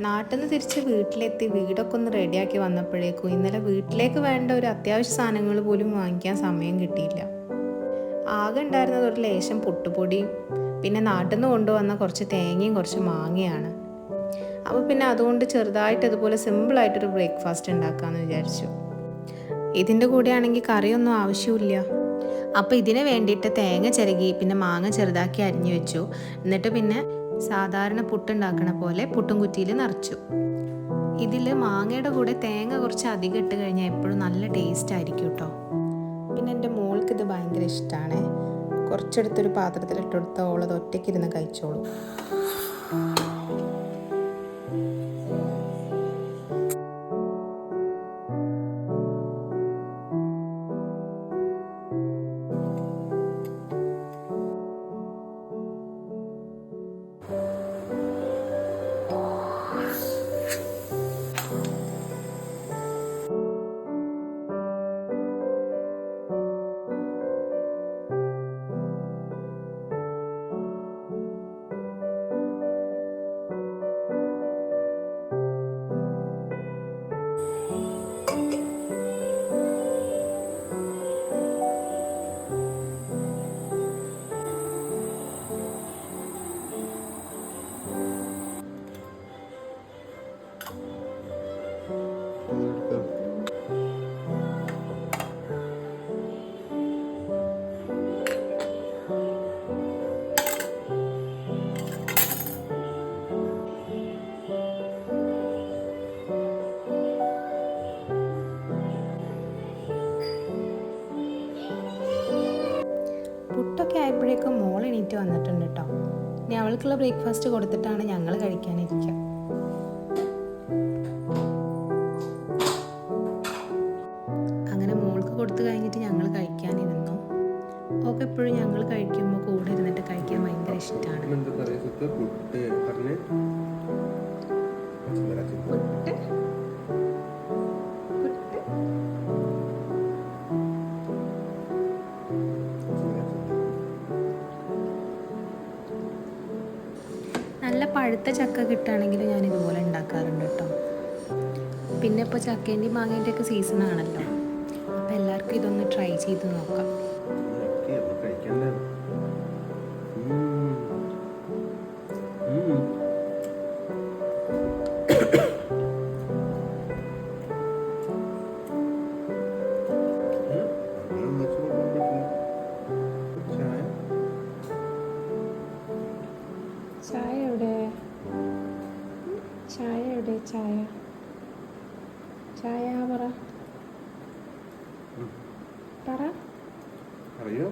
നാട്ടിൽ നിന്ന് തിരിച്ച് വീട്ടിലെത്തി വീടൊക്കെ ഒന്ന് റെഡിയാക്കി വന്നപ്പോഴേക്കും ഇന്നലെ വീട്ടിലേക്ക് വേണ്ട ഒരു അത്യാവശ്യ സാധനങ്ങൾ പോലും വാങ്ങിക്കാൻ സമയം കിട്ടിയില്ല. ആകെ ഉണ്ടായിരുന്നത് ഒരു ലേശം പുട്ടുപൊടിയും പിന്നെ നാട്ടിൽ നിന്ന് കൊണ്ടുവന്ന കുറച്ച് തേങ്ങയും കുറച്ച് മാങ്ങയാണ്. അപ്പോൾ പിന്നെ അതുകൊണ്ട് ചെറുതായിട്ട് ഇതുപോലെ സിമ്പിളായിട്ടൊരു ബ്രേക്ക്ഫാസ്റ്റ് ഉണ്ടാക്കാമെന്ന് വിചാരിച്ചു. ഇതിൻ്റെ കൂടെ ആണെങ്കിൽ കറിയൊന്നും ആവശ്യമില്ല. അപ്പോൾ ഇതിന് വേണ്ടിയിട്ട് തേങ്ങ ചിരകി പിന്നെ മാങ്ങ ചെറുതാക്കി അരിഞ്ഞു വെച്ചു. എന്നിട്ട് പിന്നെ സാധാരണ പുട്ടുണ്ടാക്കണ പോലെ പുട്ടും കുറ്റിയിൽ നിറച്ചു. ഇതിൽ മാങ്ങയുടെ കൂടെ തേങ്ങ കുറച്ച് അധികം ഇട്ട് കഴിഞ്ഞാൽ എപ്പോഴും നല്ല ടേസ്റ്റ് ആയിരിക്കും കേട്ടോ. പിന്നെ എൻ്റെ മോൾക്ക് ഇത് ഭയങ്കര ഇഷ്ടമാണ്. കുറച്ചെടുത്തൊരു പാത്രത്തിലിട്ടെടുത്ത ഓളത് ഒറ്റയ്ക്കിരുന്ന് കഴിച്ചോളൂ. പുട്ടൊക്കെ ആയപ്പോഴേക്കും മോൾ എണീറ്റ് വന്നിട്ടുണ്ട് കേട്ടോ. ഇനി അവൾക്കുള്ള ബ്രേക്ക്ഫാസ്റ്റ് കൊടുത്തിട്ടാണ് ഞങ്ങൾ കഴിക്കാനിരിക്കുക. അങ്ങനെ മോൾക്ക് കൊടുത്തു കഴിഞ്ഞിട്ട് ഞങ്ങൾ കഴിക്കാനിരുന്നു. ഒക്കെ എപ്പോഴും ഞങ്ങൾ കഴിക്കുമ്പോൾ കൂടെ ഇരുന്നിട്ട് കഴിക്കാൻ ഭയങ്കര ഇഷ്ടമാണ്. നല്ല പഴുത്ത ചക്ക കിട്ടുകയാണെങ്കിൽ ഞാൻ ഇതുപോലെ ഉണ്ടാക്കാറുണ്ട് കേട്ടോ. പിന്നെ ഇപ്പോൾ ചക്കേൻ്റെയും മാങ്ങേൻ്റെയൊക്കെ സീസണാണല്ലോ. അപ്പോൾ എല്ലാവർക്കും ഇതൊന്ന് ട്രൈ ചെയ്ത് നോക്കാം. ചായ എവിടെ? ചായ എവിടെ? ചായ ചായ പറ പറ. അറിയോ?